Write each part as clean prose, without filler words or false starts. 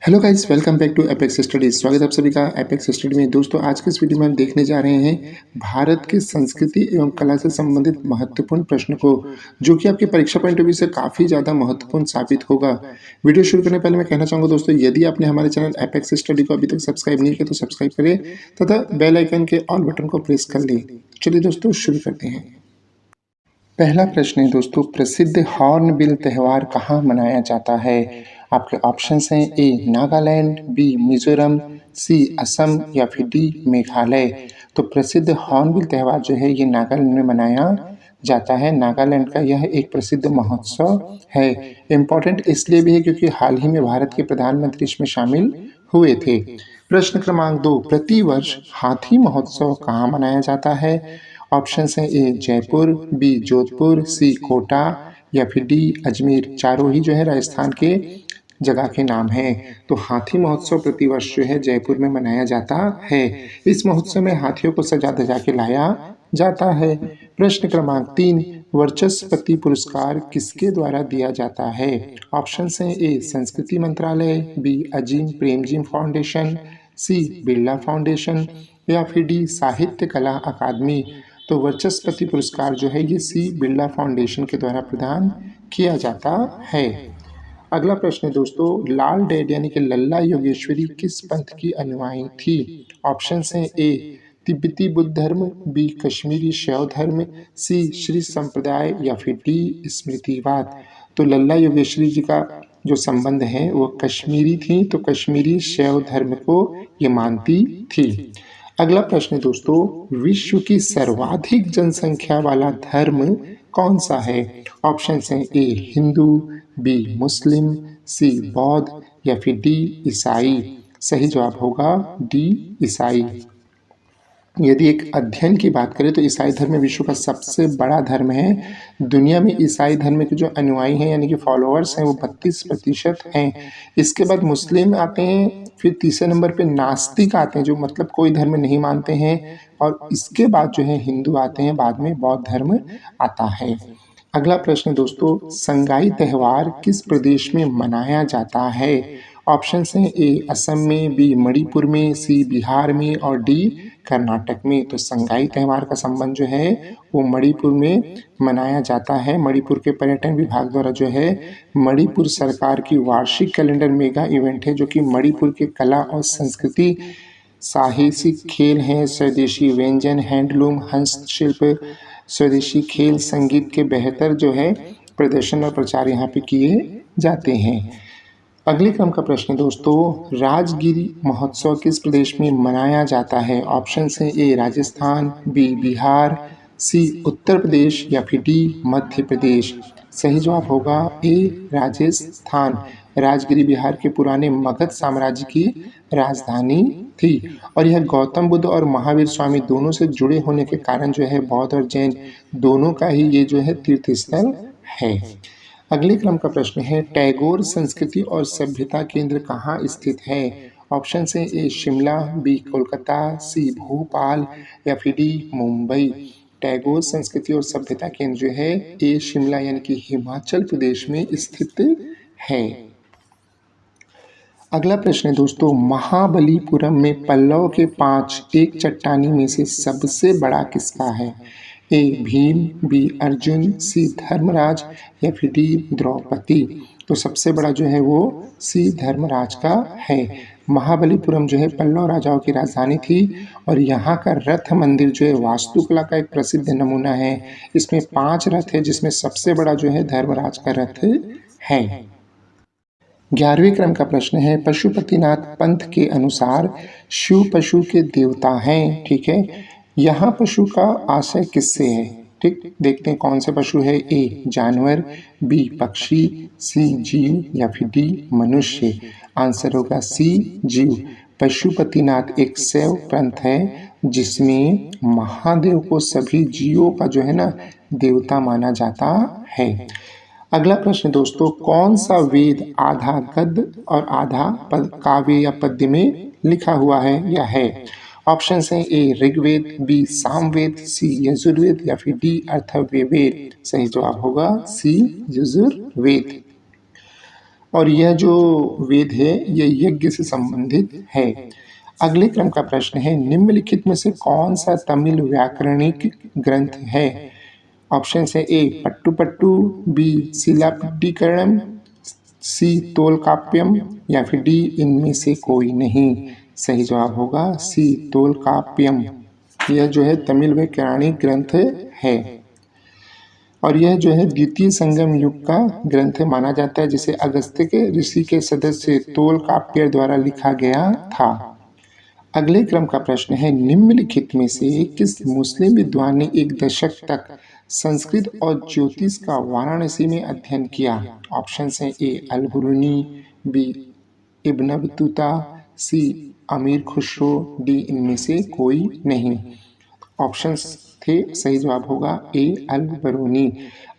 Hello guys, welcome back to Apex studies. स्वागत है आप सभी का एपेक्स स्टडी में। दोस्तों, आज के इस वीडियो में हम देखने जा रहे हैं भारत की संस्कृति एवं कला से संबंधित महत्वपूर्ण प्रश्न को, जो कि आपके परीक्षा पॉइंट ऑफ व्यू से काफ़ी ज़्यादा महत्वपूर्ण साबित होगा। वीडियो शुरू करने पहले मैं कहना चाहूँगा दोस्तों, यदि आपने हमारे चैनल एपेक्स स्टडी को अभी तक सब्सक्राइब नहीं किया तो सब्सक्राइब करें तथा बेल आइकन के ऑल बटन को प्रेस कर लें। चलिए दोस्तों, शुरू करते हैं। पहला प्रश्न है दोस्तों, प्रसिद्ध हॉर्नबिल त्यौहार कहाँ मनाया जाता है? आपके ऑप्शंस हैं ए नागालैंड, बी मिजोरम, सी असम या फिर डी मेघालय। तो प्रसिद्ध हॉर्नबिल त्यौहार जो है ये नागालैंड में मनाया जाता है। नागालैंड का यह एक प्रसिद्ध महोत्सव है। इम्पोर्टेंट इसलिए भी है क्योंकि हाल ही में भारत के प्रधानमंत्री इसमें शामिल हुए थे। प्रश्न क्रमांक 2, प्रतिवर्ष हाथी महोत्सव कहाँ मनाया जाता है? ऑप्शन हैं ए जयपुर, बी जोधपुर, सी कोटा या फिर डी अजमेर। चारों ही जो है राजस्थान के जगह के नाम हैं। तो हाथी महोत्सव प्रतिवर्ष जो है जयपुर में मनाया जाता है। इस महोत्सव में हाथियों को सजा धजा के लाया जाता है। प्रश्न क्रमांक 3, वर्चस्पति पुरस्कार किसके द्वारा दिया जाता है? ऑप्शन हैं ए संस्कृति मंत्रालय, बी अजीम प्रेमजी फाउंडेशन, सी बिरला फाउंडेशन या फिर डी साहित्य कला अकादमी। तो वर्चस्पति पुरस्कार जो है ये सी बिरला फाउंडेशन के द्वारा प्रदान किया जाता है। अगला प्रश्न है दोस्तों, लाल डेड यानी कि लल्ला योगेश्वरी किस पंथ की अनुयायी थी? ऑप्शन हैं ए तिब्बती बुद्ध धर्म, बी कश्मीरी शैव धर्म, सी श्री संप्रदाय या फिर डी स्मृतिवाद। तो लल्ला योगेश्वरी जी का जो संबंध है वो कश्मीरी थी, तो कश्मीरी शैव धर्म को ये मानती थी। अगला प्रश्न है दोस्तों, विश्व की सर्वाधिक जनसंख्या वाला धर्म कौन सा है? ऑप्शन हैं ए हिंदू, बी मुस्लिम, सी बौद्ध या फिर डी ईसाई। सही जवाब होगा डी ईसाई। यदि एक अध्ययन की बात करें तो ईसाई धर्म विश्व का सबसे बड़ा धर्म है। दुनिया में ईसाई धर्म के जो अनुयायी हैं यानी कि फॉलोअर्स हैं वो 32% हैं। इसके बाद मुस्लिम आते हैं, फिर तीसरे नंबर पे नास्तिक आते हैं जो मतलब कोई धर्म नहीं मानते हैं, और इसके बाद जो है हिंदू आते हैं, बाद में बौद्ध धर्म आता है। अगला प्रश्न दोस्तों, संगाई त्यौहार किस प्रदेश में मनाया जाता है? ऑप्शन हैं ए असम में, बी मणिपुर में, सी बिहार में और डी कर्नाटक में। तो संगाई त्यौहार का संबंध जो है वो मणिपुर में मनाया जाता है। मणिपुर के पर्यटन विभाग द्वारा जो है मणिपुर सरकार की वार्षिक कैलेंडर मेगा इवेंट है, जो कि मणिपुर के कला और संस्कृति, साहसिक खेल हैं, स्वदेशी व्यंजन, हैंडलूम, हस्तशिल्प, स्वदेशी खेल, संगीत के बेहतर जो है प्रदर्शन और प्रचार यहाँ पे किए जाते हैं। अगले क्रम का प्रश्न दोस्तों, राजगिरी महोत्सव किस प्रदेश में मनाया जाता है? ऑप्शन हैं ए राजस्थान, बी बिहार, सी उत्तर प्रदेश या फिर डी मध्य प्रदेश। सही जवाब होगा ए राजस्थान। राजगिरी बिहार के पुराने मगध साम्राज्य की राजधानी थी, और यह गौतम बुद्ध और महावीर स्वामी दोनों से जुड़े होने के कारण जो है बौद्ध और जैन दोनों का ही ये जो है तीर्थ स्थल है। अगले क्रम का प्रश्न है, टैगोर संस्कृति और सभ्यता केंद्र कहाँ स्थित है? ऑप्शन हैं ए शिमला, बी कोलकाता, सी भोपाल या फिर डी मुंबई। टैगोर संस्कृति और सभ्यता केंद्र जो है ए शिमला यानी कि हिमाचल प्रदेश में स्थित है। अगला प्रश्न है दोस्तों, महाबलीपुरम में पल्लव के 5 एक चट्टानी में से सबसे बड़ा किसका है? ए भीम, बी अर्जुन, सी धर्मराज या फिर डी द्रौपदी। तो सबसे बड़ा जो है वो सी धर्मराज का है। महाबलीपुरम जो है पल्लव राजाओं की राजधानी थी, और यहाँ का रथ मंदिर जो है वास्तुकला का एक प्रसिद्ध नमूना है। इसमें 5 रथ है, जिसमें सबसे बड़ा जो है धर्मराज का रथ है। 11वें क्रम का प्रश्न है, पशुपतिनाथ पंथ के अनुसार शिव पशु के देवता हैं। ठीक है, यहाँ पशु का आशय किससे है? ठीक, देखते हैं कौन से पशु है। ए जानवर, बी पक्षी, सी जीव या फिर डी मनुष्य। आंसर होगा सी जीव। पशुपतिनाथ एक शैव पंथ है जिसमें महादेव को सभी जीवों का जो है ना देवता माना जाता है। अगला प्रश्न दोस्तों, कौन सा वेद आधा गद्य और आधा काव्य या पद्य में लिखा हुआ है या है? ऑप्शन हैं ए ऋग्वेद, बी सामवेद, सी यजुर्वेद या फिर डी अथर्ववेद। सही जवाब होगा सी यजुर्वेद। और यह जो वेद है यह यज्ञ से संबंधित है। अगले क्रम का प्रश्न है, निम्नलिखित में से कौन सा तमिल व्याकरणिक ग्रंथ है? ऑप्शन है ए पट्टू, बी शिलापट्टीकरणम, सी तोलकाप्यम या फिर डी इनमें से कोई नहीं। सही जवाब होगा सी तोलकाप्यम। यह जो है तमिल व्याकरणिक ग्रंथ है और यह जो है द्वितीय संगम युग का ग्रंथ माना जाता है, जिसे अगस्त्य के ऋषि के सदस्य तोलकाप्य द्वारा लिखा गया था। अगले क्रम का प्रश्न है, निम्नलिखित में से किस मुस्लिम विद्वान ने एक दशक तक संस्कृत और ज्योतिष का वाराणसी में अध्ययन किया? ऑप्शन है ए अल-बिरूनी, बी इब्न बतूता, सी अमीर खुसरो, डी इनमें से कोई नहीं। ऑप्शंस थे, सही जवाब होगा ए अल-बिरूनी।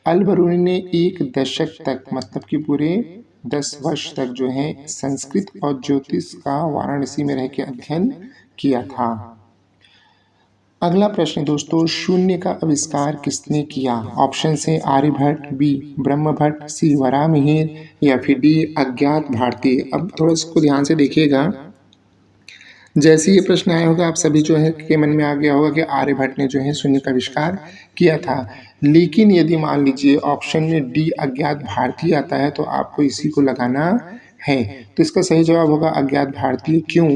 अल-बिरूनी ने एक दशक तक मतलब कि पूरे 10 वर्ष तक जो है संस्कृत और ज्योतिष का वाराणसी में रह के अध्ययन किया था। अगला प्रश्न दोस्तों, शून्य का आविष्कार किसने किया? ऑप्शन है आर्यभट्ट, बी ब्रह्मभट्ट, सी वराहमिहिर या फिर डी अज्ञात भारतीय। अब थोड़ा इसको ध्यान से देखिएगा, जैसे ये प्रश्न आया होगा आप सभी जो है के मन में आ गया होगा कि आर्यभट्ट ने जो है शून्य का आविष्कार किया था। लेकिन यदि मान लीजिए ऑप्शन में डी अज्ञात भारतीय आता है तो आपको इसी को लगाना है। तो इसका सही जवाब होगा अज्ञात भारतीय। क्यों?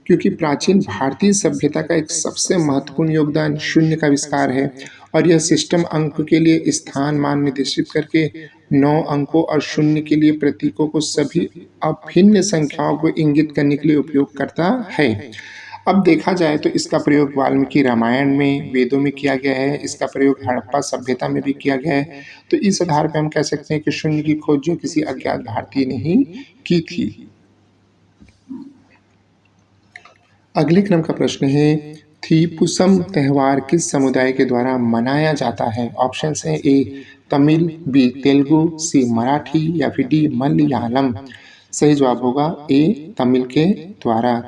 क्योंकि प्राचीन भारतीय सभ्यता का एक सबसे महत्वपूर्ण योगदान शून्य का आविष्कार है और यह सिस्टम अंक के लिए स्थान मान निर्देशित करके 9 अंकों और शून्य के लिए प्रतीकों को सभी अभिन्न संख्याओं को इंगित करने के लिए उपयोग करता है। अब देखा जाए तो इसका प्रयोग वाल्मीकि रामायण में, वेदों में किया गया है, इसका प्रयोग हड़प्पा सभ्यता में भी किया गया है। तो इस आधार पर हम कह सकते हैं कि शून्य की खोज जो किसी अज्ञात भारतीय ने ही की थी। अगले क्रम का प्रश्न है, थीपुसम त्यौहार किस समुदाय के द्वारा मनाया जाता है? ऑप्शन है ए तमिल, बी तेलुगु, सी मराठी या फिर डी मलयालम। सही जवाब होगा ए तमिल के द्वारा।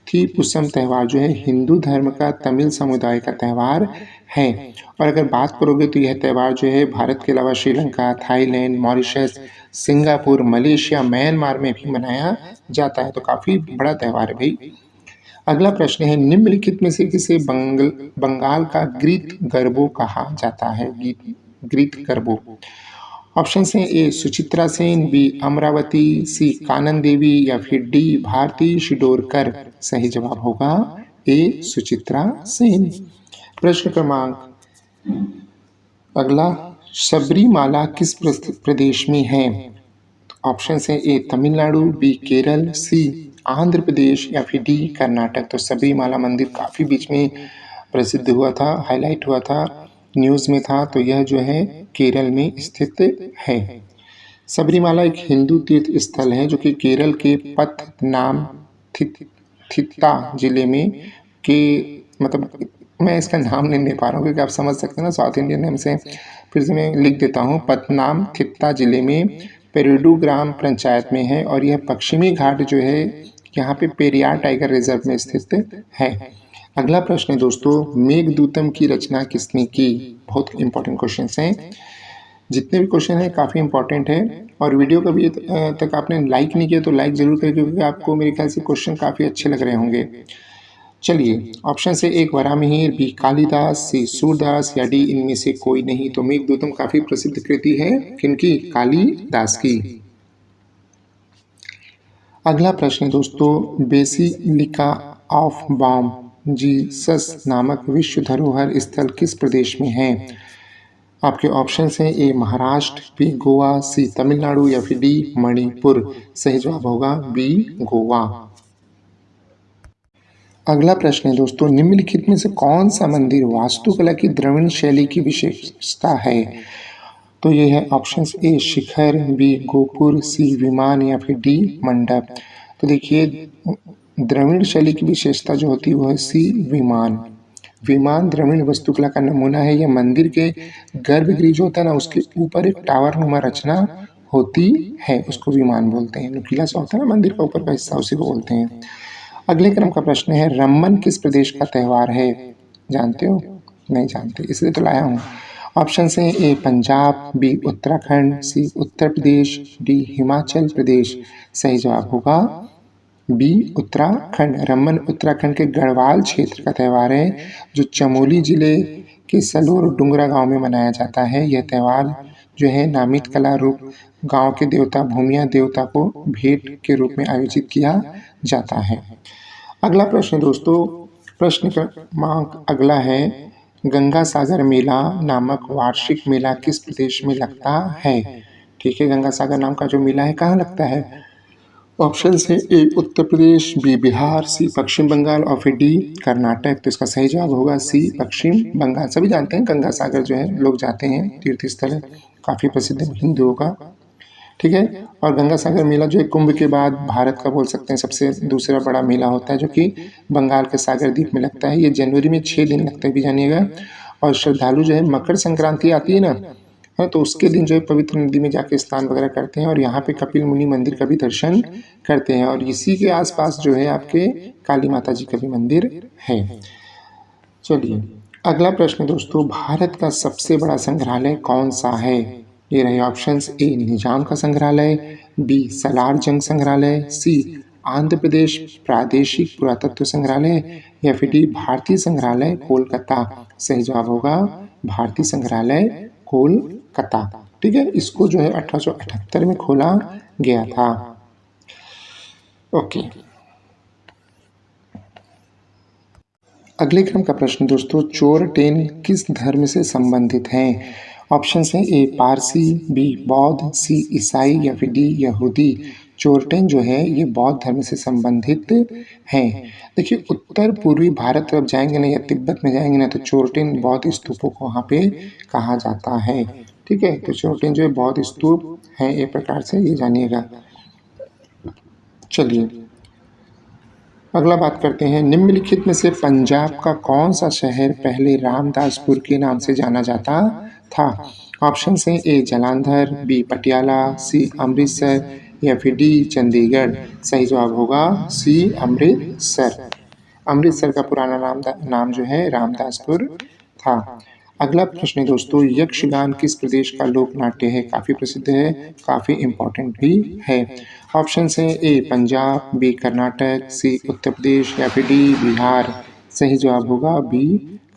थीपुसम त्यौहार जो है हिंदू धर्म का तमिल समुदाय का त्यौहार है और अगर बात करोगे तो यह त्यौहार जो है भारत के अलावा Sri Lanka, Thailand, Mauritius, Singapore, Malaysia, Myanmar में भी मनाया जाता है। तो काफ़ी बड़ा त्यौहार है भाई। अगला प्रश्न है, निम्नलिखित में से किसे बंगाल का गीत गरबा कहा जाता है? गीत गरबा। ऑप्शन है ए सुचित्रा सेन, बी अमरावती, सी कानन देवी या फिर डी भारती शिडोरकर। सही जवाब होगा ए सुचित्रा सेन। प्रश्न क्रमांक अगला, सबरीमाला किस प्रदेश में है? ऑप्शन है ए तमिलनाडु, बी केरल, सी आंध्र प्रदेश या फिर डी कर्नाटक। तो सबरीमाला मंदिर काफ़ी बीच में प्रसिद्ध हुआ था, हाईलाइट हुआ था, न्यूज़ में था। तो यह जो है केरल में स्थित है। सबरीमाला एक हिंदू तीर्थ स्थल है जो कि केरल के पत्तनामथिट्टा जिले में के मतलब मैं इसका नाम नहीं ले पा रहा हूँ क्योंकि आप समझ सकते हैं ना, साउथ इंडियन नेम से फिर से मैं लिख देता हूँ। पत्तनामथिट्टा जिले में पेरुडू ग्राम पंचायत में है और यह पश्चिमी घाट जो है यहाँ पे पेरियार टाइगर रिजर्व में स्थित है। अगला प्रश्न है दोस्तों, मेघदूतम की रचना किसने की? बहुत इंपॉर्टेंट क्वेश्चन हैं, जितने भी क्वेश्चन हैं काफ़ी इंपॉर्टेंट है। और वीडियो को भी तक आपने लाइक नहीं किया तो लाइक ज़रूर करें क्योंकि आपको मेरे ख्याल से क्वेश्चन काफ़ी अच्छे लग रहे होंगे। चलिए, ऑप्शन से एक वराहमिहिर, बी कालिदास, सी सूरदास या डी इनमें से कोई नहीं। तो मेघदूतम काफ़ी प्रसिद्ध कृति है किनकी? कालिदास की। अगला प्रश्न दोस्तों, बेसिलिका ऑफ बॉम जीसस नामक विश्व धरोहर स्थल किस प्रदेश में है? आपके ऑप्शन हैं ए महाराष्ट्र, बी गोवा, सी तमिलनाडु या फिर डी मणिपुर। सही जवाब होगा बी गोवा। अगला प्रश्न है दोस्तों, निम्नलिखित में से कौन सा मंदिर वास्तुकला की द्रविड़ शैली की विशेषता है? तो ये है ऑप्शन ए शिखर, बी गोपुर, सी विमान या फिर डी मंडप। तो देखिए द्रविड़ शैली की विशेषता जो होती है वो है सी विमान। विमान द्रविड़ वास्तुकला का नमूना है। यह मंदिर के गर्भगृह जो होता है ना उसके ऊपर एक टावर नुमा रचना होती है, उसको विमान बोलते हैं। नुकीला सा होता है ना मंदिर का ऊपर का हिस्सा, उसी को बोलते हैं। अगले क्रम का प्रश्न है, रम्मन किस प्रदेश का त्यौहार है? जानते हो? नहीं जानते, इसलिए तो लाया हूँ। ऑप्शन है ए पंजाब, बी उत्तराखंड, सी उत्तर प्रदेश, डी हिमाचल प्रदेश। सही जवाब होगा बी उत्तराखंड। रमन उत्तराखंड के गढ़वाल क्षेत्र का त्यौहार है जो चमोली जिले के सलोर डुंगरा गांव में मनाया जाता है। यह त्यौहार जो है नामित कला रूप गांव के देवता भूमिया देवता को भेंट के रूप में आयोजित किया जाता है। अगला प्रश्न दोस्तों, प्रश्न क्रमांक अगला है, गंगा सागर मेला नामक वार्षिक मेला किस प्रदेश में लगता है? ठीक है, गंगा सागर नाम का जो मेला है कहाँ लगता है? ऑप्शन है ए उत्तर प्रदेश, बी बिहार, सी पश्चिम बंगाल और फिर डी कर्नाटक। तो इसका सही जवाब होगा सी पश्चिम बंगाल। सभी जानते हैं गंगा सागर जो है लोग जाते हैं, तीर्थ स्थल है, काफ़ी प्रसिद्ध है हिंदुओं का। ठीक है, और गंगा सागर मेला जो है कुंभ के बाद भारत का बोल सकते हैं सबसे दूसरा बड़ा मेला होता है जो कि बंगाल के सागर द्वीप में लगता है। ये जनवरी में 6 दिन लगता है भी जानिएगा। और श्रद्धालु जो है मकर संक्रांति आती है ना, हाँ, तो उसके दिन जो है पवित्र नदी में जाके स्नान वगैरह करते हैं और यहाँ पे कपिल मुनि मंदिर का भी दर्शन करते हैं। और इसी के आसपास जो है आपके काली माता जी का भी मंदिर है। चलिए अगला प्रश्न दोस्तों, भारत का सबसे बड़ा संग्रहालय कौन सा है? ये रहे ऑप्शंस, ए निजाम का संग्रहालय, बी सलार जंग संग्रहालय, सी आंध्र प्रदेश प्रादेशिक पुरातत्व संग्रहालय या फिर डी भारतीय संग्रहालय कोलकाता। सही जवाब होगा भारतीय संग्रहालय कोलकाता। ठीक है, इसको जो है 1878 में खोला गया था। ओके, अगले क्रम का प्रश्न दोस्तों, चोरटेन किस धर्म से संबंधित हैं? ऑप्शन है ए पारसी, बी बौद्ध, सी ईसाई या फिर डी यहूदी। चोरटेन जो है ये बौद्ध धर्म से संबंधित हैं। देखिए उत्तर पूर्वी भारत तरफ जाएंगे ना या तिब्बत में जाएंगे ना तो चोरटेन बौद्ध स्तूपों को वहाँ पे कहा जाता है। ठीक है, तो चोरटेन जो है बौद्ध स्तूप है एक प्रकार से, ये जानिएगा। चलिए अगला बात करते हैं, निम्नलिखित में से पंजाब का कौन सा शहर पहले रामदासपुर के नाम से जाना जाता था? ऑप्शन है ए जालंधर, बी पटियाला, सी अमृतसर या फिर डी चंडीगढ़। सही जवाब होगा सी अमृतसर। अमृतसर का पुराना नाम जो है रामदासपुर था। अगला प्रश्न है दोस्तों, यक्षगान किस प्रदेश का लोक नाट्य है? काफ़ी प्रसिद्ध है, काफ़ी इम्पोर्टेंट भी है। ऑप्शन है ए पंजाब, बी कर्नाटक, सी उत्तर प्रदेश या फिर डी बिहार। सही जवाब होगा बी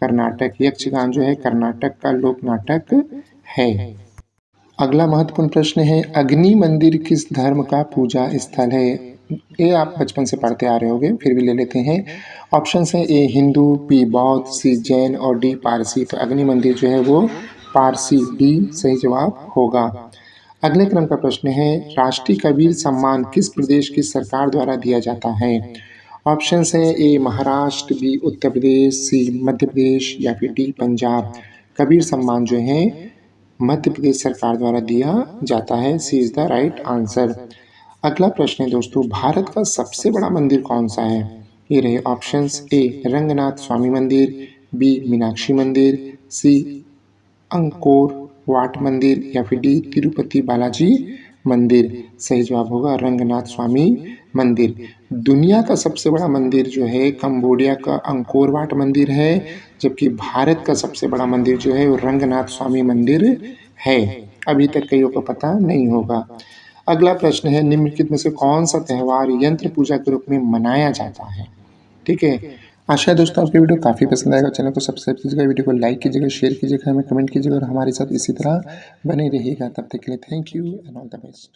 कर्नाटक। यक्षगान जो है कर्नाटक का लोक नाटक है। अगला महत्वपूर्ण प्रश्न है, अग्नि मंदिर किस धर्म का पूजा स्थल है? ये आप बचपन से पढ़ते आ रहे होंगे, फिर भी ले लेते हैं। ऑप्शन है ए हिंदू, बी बौद्ध, सी जैन और डी पारसी। तो अग्नि मंदिर जो है वो पारसी, डी सही जवाब होगा। अगले क्रम का प्रश्न है, राष्ट्रीय कबीर सम्मान किस प्रदेश की सरकार द्वारा दिया जाता है? ऑप्शन है ए महाराष्ट्र, बी उत्तर प्रदेश, सी मध्य प्रदेश या फिर डी पंजाब। कबीर सम्मान जो है मध्य प्रदेश सरकार द्वारा दिया जाता है। सी इज द राइट आंसर। अगला प्रश्न है दोस्तों, भारत का सबसे बड़ा मंदिर कौन सा है? ये रहे ऑप्शंस, ए रंगनाथ स्वामी मंदिर, बी मीनाक्षी मंदिर, सी अंकोर वाट मंदिर या फिर डी तिरुपति बालाजी मंदिर। सही जवाब होगा रंगनाथ स्वामी मंदिर। दुनिया का सबसे बड़ा मंदिर जो है कंबोडिया का अंकोर वाट मंदिर है, जबकि भारत का सबसे बड़ा मंदिर जो है वो रंगनाथ स्वामी मंदिर है। अभी तक कईयों को पता नहीं होगा। अगला प्रश्न है, निम्नलिखित में से कौन सा त्यौहार यंत्र पूजा के रूप में मनाया जाता है? ठीक है, आशा है दोस्तों आपकी वीडियो काफ़ी पसंद आएगा। चैनल को सब्सक्राइब कीजिएगा, वीडियो को लाइक कीजिएगा, शेयर कीजिएगा, हमें कमेंट कीजिएगा और हमारे साथ इसी तरह बने रहिएगा। तब तक के लिए thank you and all the best.